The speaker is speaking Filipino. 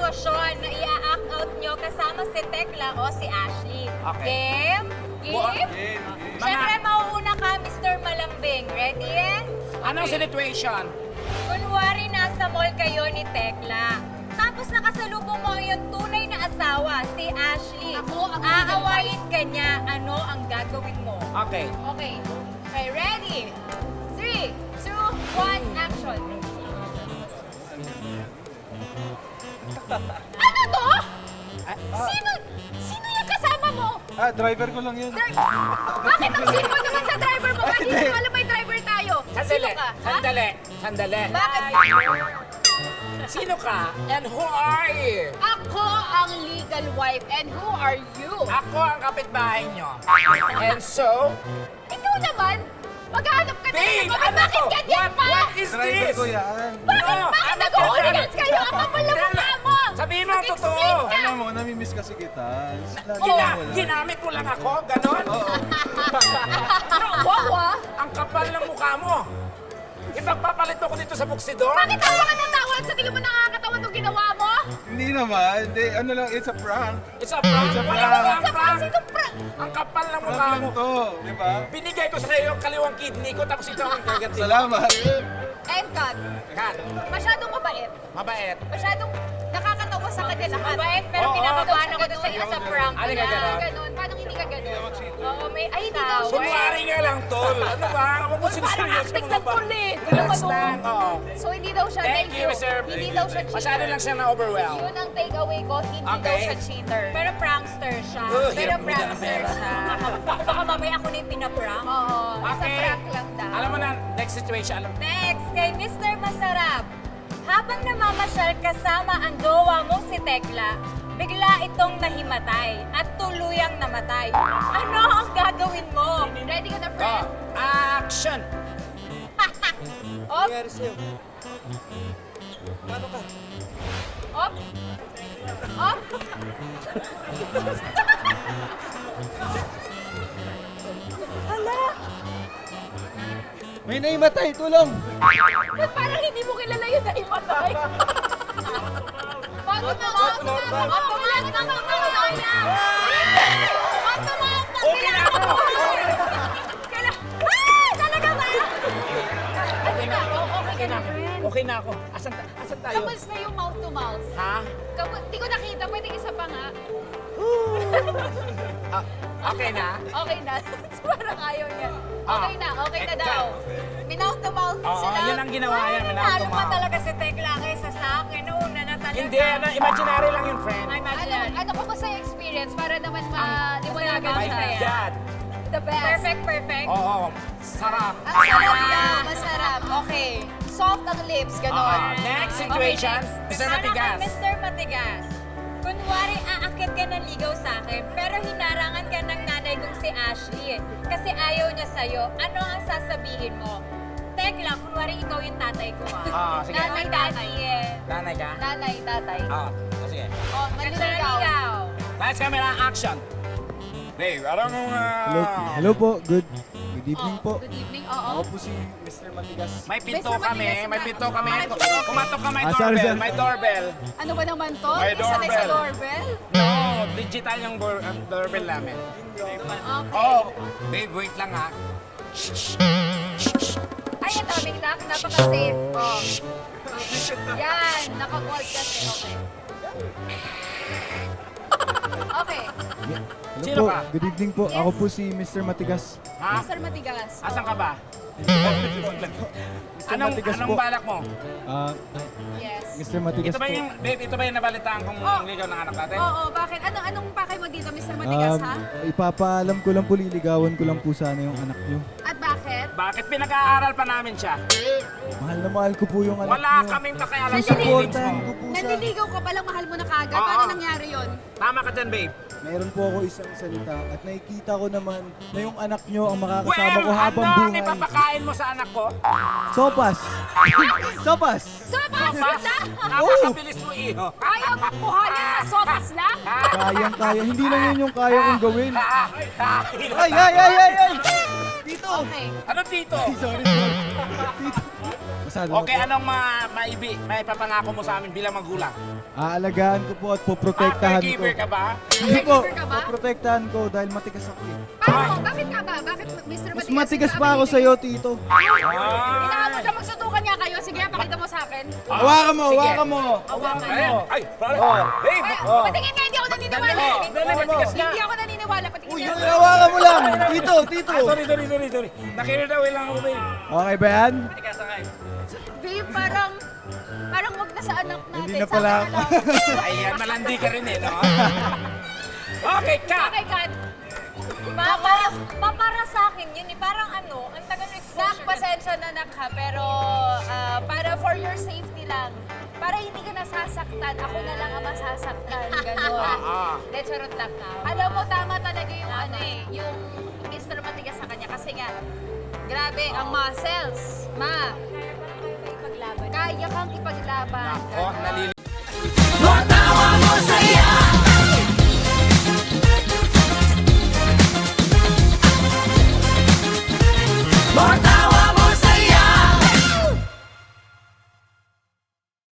sitwasyon na i-act out nyo kasama si Tekla o si Ashley. Okay. Game? Game? Siyempre, mauuna ka, Mr. Malambing. Ready? Anong situation? Kunwari, nasa mall kayo ni Tekla. Tapos nakasalubong mo yung tunay na asawa, si Ashley. Aawayin ka niya, ano ang gagawin mo? Okay. Okay. Okay, ready? 3, 2, 1, action. Ano to? Sino yung kasama mo? Driver ko lang yun. Bakit ang sino naman sa driver mo? Bakit hindi mo alam may driver tayo? Sino ka? Ha? Sandali. Bakit? Sino ka? And who are you? Ako ang legal wife and who are you? Ako ang kapitbahay nyo. And so, Ikaw naman? Maghanap ka na babe, naman. ano Bakit to? ganyan pa? What is Driver this? ko yan. Bakit No, nag-hooligans kayo? Ang kapal na mukha mo! Sabihin mo ang totoo. Mag-explain ka! Alam mo, namimiss kasi kita. Lagi Gina, ako wala. ginamit mo lang ako, ganon? Oo. Wow, ah! Ang kapal ng mukha mo. Ipagpapalit mo ko dito sa buksidor? Bakit tawa ka ng tawa? Sa tingin mo nakakatawa itong ginawa mo? Hindi naman. Hindi, ano lang, it's a prank. It's a prank. It's a Wala prank. ba ang Sa prank? kasi itong prank. Ang kapal ng mukha Prank mo. lang to, di ba? Binigay ko sa iyo yung kaliwang kidney ko, tapos ito ang gaganti. Salamat. And cut. Kat, Masyadong mabait. mabait. Masyadong nakakatawa sa kanya lahat. Mabait, pero Oo. kinakabahan ako doon sa isa prank. Ano ka ganon? Ganon. Paano hindi ka ganon? Oo, may ay, hindi daw. Kunwari nga lang, tol. Ano ba? Huwag mo Parang siniseryoso acting mo ng ba? kulit. Relax lang, oo. So, hindi daw siya Thank you, sir. Hindi daw siya cheater. Masyado lang siya na-overwhelm. Yun ang takeaway ko, hindi daw Okay. siya cheater. Pero prankster siya. Oh, Pero hirap bumili ng prankster pera. siya. Baka mamaya ako na yung pinaprank. Oo, sa Okay. prank lang daw. Alam mo na, next situation. Next, kay Mr. Masarap. Habang namamasyal kasama ang jowa mo si Tekla, bigla itong nahimatay at tuluyang namatay. Ano ang gagawin mo? Ready ka na, Go. friend? Action! Op, Nangyari sa'yo? Paano ka? op, op. Hala, May naimatay, tulong! ba't parang hindi mo kilala yung nahimatay? Ba't tumawag na? Ba't tumawag na? Ba't tumawag na? Ba't tumawag na? Okay na ako! Talaga ba? Okay na ako. Okay ka na, friend. Okay na ako. Asan tayo? Kamusta yung mouth to mouth? Ha? Di ko nakita, pwedeng isa pa nga. Ah, okay na? Okay na. Parang ayaw niya. Ah. Okay na Eh, daw. Mouth to mouth Oo, sila. yun ang ginawa niya, mouth to Nalo pa mouth. talaga si Tekla kaysa sa akin. Nauna na talaga. Hindi, imaginary lang yun, friend. Ay, ano ko sa experience para naman maliwanagan My siya. God. The best. Perfect. Oo, sarap. Ang sarap daw, masarap. Okay. Soft ang lips, gano'n. Next situation, Mr. Matigas. Mr. Matigas. Kunwari, aakit ka ng ligaw sa akin, pero hinarangan ka ng nanay kong si Ashley. Kasi ayaw niya sa'yo. Ano ang sasabihin mo? Tekla, kunwari ikaw yung tatay ko Sige. Nanay, tatay eh. Nanay ka? Nanay, tatay. Sige. Oh, manliligaw. Lights, camera, action. Babe, alam mo Hello po, good evening po. Good evening, Ako po si Mr. Matigas. May pinto Mr. kami, Matigas, may pinto kami. Bakit? Kumatok ka, may sorry, doorbell, sorry. may doorbell. Ano ba naman to? May Sanay sa doorbell. doorbell? No, digital yung doorbell namin. Okay. Oh, babe, wait lang ha. Ay, ang daming lock. Napaka-safe. Oh. Yan. Naka-gold kasi. Okay. Okay. Hello Sino po, ka? good evening po. Ako po si Mr. Matigas. Ha? Mr. Matigas. Asan ka ba? Mr. Matigas Anong po. balak mo? Ah, Yes. Mr. Matigas Ito ba po. yung, babe, ito ba yung nabalitaan kong Oh. ligaw ng anak natin? Oo, bakit? Anong pakay mo dito, Mr. Matigas, ha? Ipapaalam ko lang po, liligawan ko lang po sana yung anak niyo. At bakit? Bakit pinag-aaral pa namin siya? Mahal na mahal ko po yung anak Wala niyo. kaming pakialam sa feelings Supportahan mo. ko po siya. Nanliligaw ka palang mahal mo na kagad. Oo. Paano nangyari yon? Tama ka dyan, babe. Meron po ako isang salita at nakikita ko naman na yung anak niyo ang makakasama ko Well, habang ano ang buhay. ipapakain mo sa anak ko? Sopas! Sopas! Sopas! Sopas? Napakabilis mo, iho. Ayaw magpuhanin na sopas lang? Kayang-kaya. Hindi lang yun yung kaya kong gawin. Ay! Ay! Dito! Okay. Ano dito? Sorry. Tito. Masyado Okay, na po. anong may papangako mo sa amin bilang magulang? Aalagaan ko po at poprotektahan ko. Caregiver ka ba? Hindi po, Caregiver ka ba? poprotektahan ko dahil matigas ako eh. Paano? Bakit ka ba? Bakit Mr. Mas matigas pa ako sa'yo, Tito. Inaabot na magsutukan niya kayo. Sige, pakita mo sa akin. Hawakan mo, Sige. hawakan mo. Ay, sorry. Babe! Ay, patingin nga, hindi ako naniniwala. Dali, matigas na. Hindi ako naniniwala. Patingin Uy, nga. hawakan mo lang. Tito, Tito. Sorry. Nakirita lang ako, babe. Okay ba yan? Babe, parang wag na sa anak natin. Hindi na Sa pala akin ako. na lang. Ayan, malandi ka rin eh, no? Okay, Kat! Okay, Kat. Para sa akin yun eh. Parang ano, ang tagal ng Nak, exposure. pasensya na nak ha, pero para for your safety lang, para hindi ka nasasaktan, ako na lang ang masasaktan, gano'n. Hindi, charot lang na. Alam mo, tama talaga yung ano eh, yung Mr. Matigas sa kanya kasi nga, grabe, ang muscles, ma, Paglaban. kaya kang ipaglaban. Oh, nalilito. More